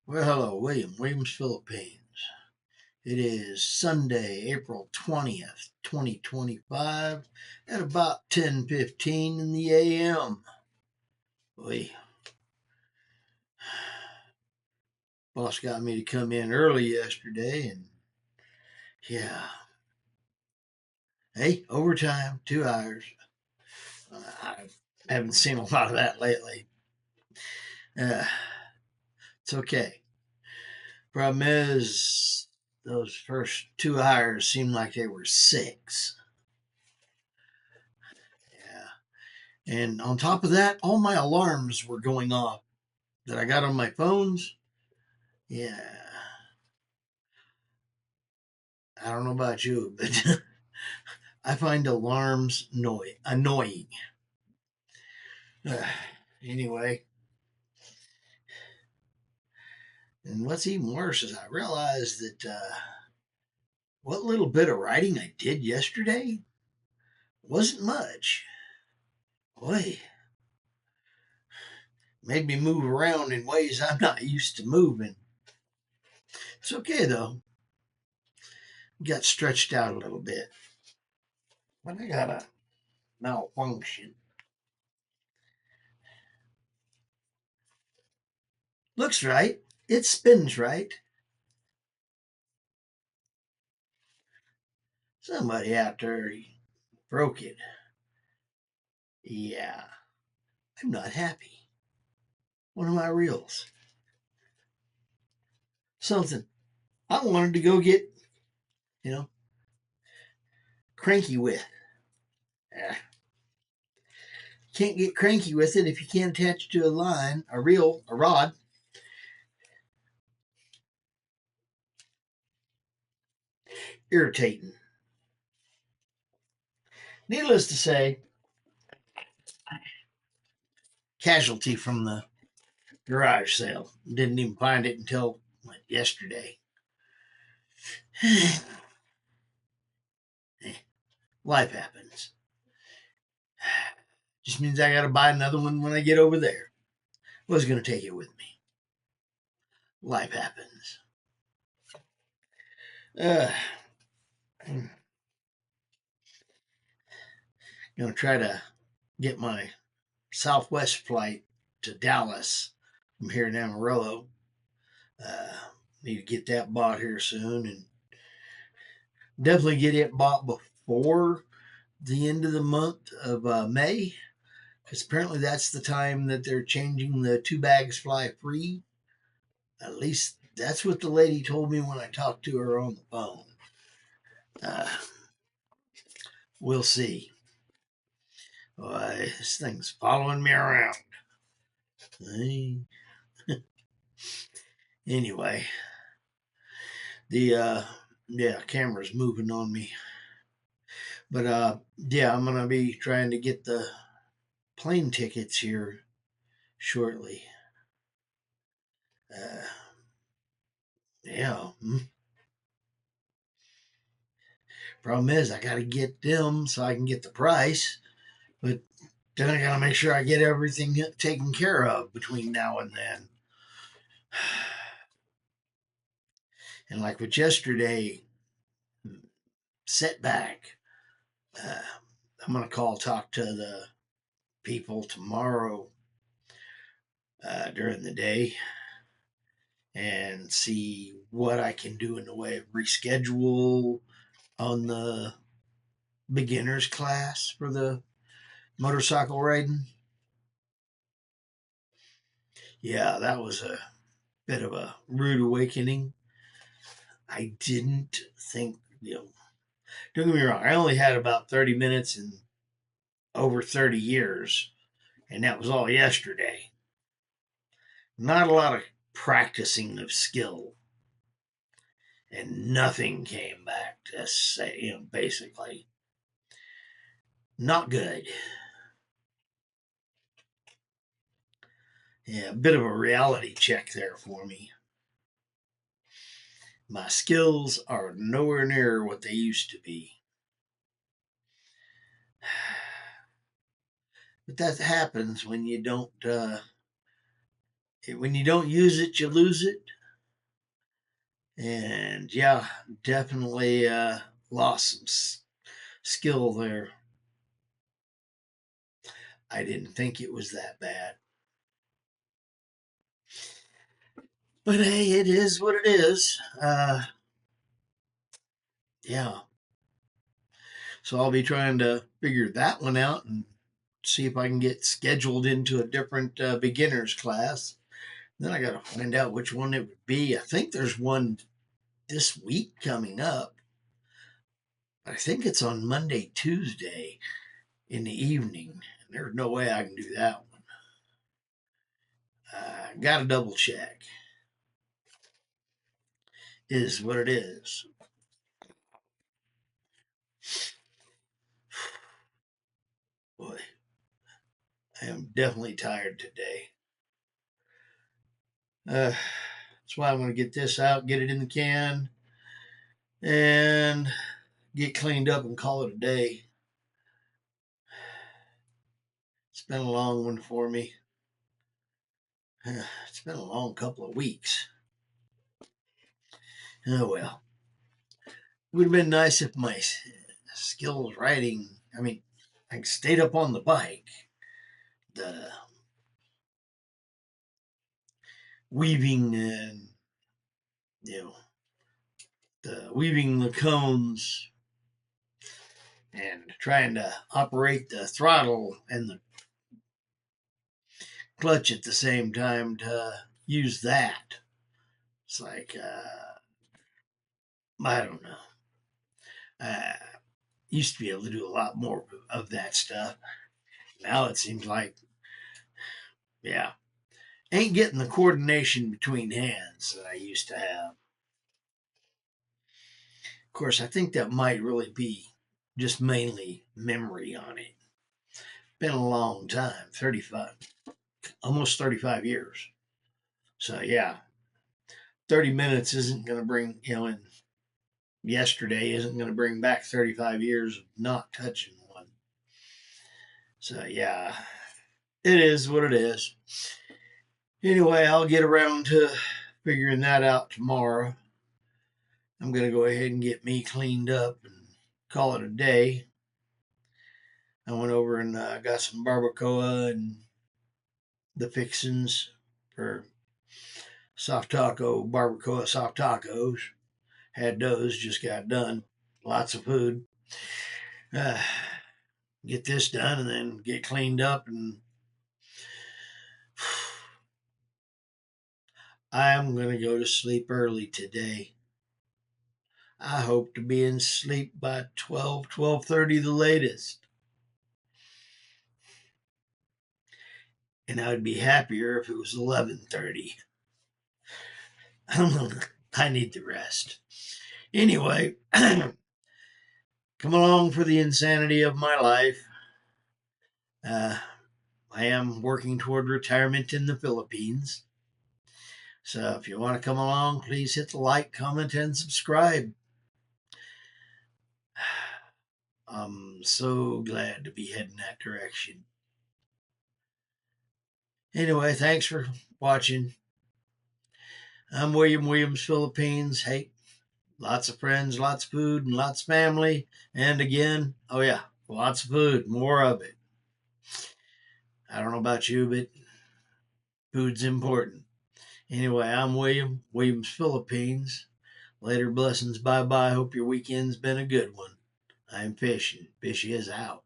Well, hello, Williams, Philippines. It is Sunday, April 20th, 2025, at about 10:15 in the a.m. Boy, boss got me to come in early yesterday, and yeah, hey, overtime, 2 hours. I haven't seen a lot of that lately. Uh, it's okay. Problem is, those first 2 hours seemed like they were six. Yeah. And on top of that, all my alarms were going off that I got on my phones. Yeah, I don't know about you, but I find alarms annoying. Anyway, and what's even worse is I realized that what little bit of writing I did yesterday wasn't much. Boy, made me move around in ways I'm not used to moving. It's okay though. Got stretched out a little bit, but I got a malfunction. Looks right. It spins right. Somebody out there broke it. Yeah, I'm not happy. One of my reels. Something I wanted to go get, you know, cranky with. Eh, can't get cranky with it if you can't attach it to a line, a reel, a rod. Irritating. Needless to say, casualty from the garage sale. Didn't even find it until yesterday. Life happens. Just means I got to buy another one when I get over there. Was going to take it with me. Life happens. Uh, Gonna try to get my Southwest flight to Dallas from here in Amarillo. Uh, Need to get that bought here soon, and definitely get it bought before the end of the month of May, because apparently that's the time that they're changing the two bags fly free. At least that's what the lady told me when I talked to her on the phone. Uh, we'll see. Boy, this thing's following me around. Anyway, the yeah, camera's moving on me. But yeah, I'm gonna be trying to get the plane tickets here shortly. Uh, yeah. Problem is, I got to get them so I can get the price. But then I got to make sure I get everything taken care of between now and then. And like with yesterday, setback. Uh, I'm gonna talk to the people tomorrow during the day and see what I can do in the way of reschedule on the beginners class for the motorcycle riding. Yeah, that was a bit of a rude awakening. I didn't think, don't get me wrong, I only had about 30 minutes in over 30 years, and that was all yesterday. Not a lot of practicing of skill, and nothing came back to say, basically, not good. Yeah, a bit of a reality check there for me. My skills are nowhere near what they used to be. But that happens when you don't when you don't use it, you lose it. And yeah, definitely lost some skill there. I didn't think it was that bad. But hey, it is what it is. Yeah. So I'll be trying to figure that one out and see if I can get scheduled into a different beginner's class. Then I got to find out which one it would be. I think there's one this week coming up. I think it's on Monday, Tuesday in the evening. There's no way I can do that one. Got to double check. Is what it is. Boy, I am definitely tired today. That's why I'm going to get this out, get it in the can, and get cleaned up and call it a day. It's been a long one for me. It's been a long couple of weeks. Oh well. It would have been nice if my skills riding, I stayed up on the bike. The weaving and, the weaving the cones and trying to operate the throttle and the clutch at the same time to use that. It's like, I don't know. I used to be able to do a lot more of that stuff. Now it seems like, yeah, ain't getting the coordination between hands that I used to have. Of course, I think that might really be just mainly memory on it. Been a long time, 35, almost 35 years. So yeah, 30 minutes isn't going to bring, and yesterday isn't going to bring back 35 years of not touching one. So yeah, it is what it is. Anyway, I'll get around to figuring that out tomorrow. I'm going to go ahead and get me cleaned up and call it a day. I went over and got some barbacoa and the fixins for soft taco, barbacoa soft tacos. Had those, just got done. Lots of food. Uh, get this done and then get cleaned up, and I'm going to go to sleep early today. I hope to be in sleep by 12:30 the latest. And I would be happier if it was 11:30. I need the rest. Anyway, come along for the insanity of my life. I am working toward retirement in the Philippines. So if you want to come along, please hit the like, comment, and subscribe. I'm so glad to be heading that direction. Anyway, thanks for watching. I'm William Williams, Philippines. Hey, lots of friends, lots of food, and lots of family. And again, oh yeah, lots of food, more of it. I don't know about you, but food's important. Anyway, I'm Williams, Philippines. Later blessings, bye bye. Hope your weekend's been a good one. I'm fishing. Fishy is out.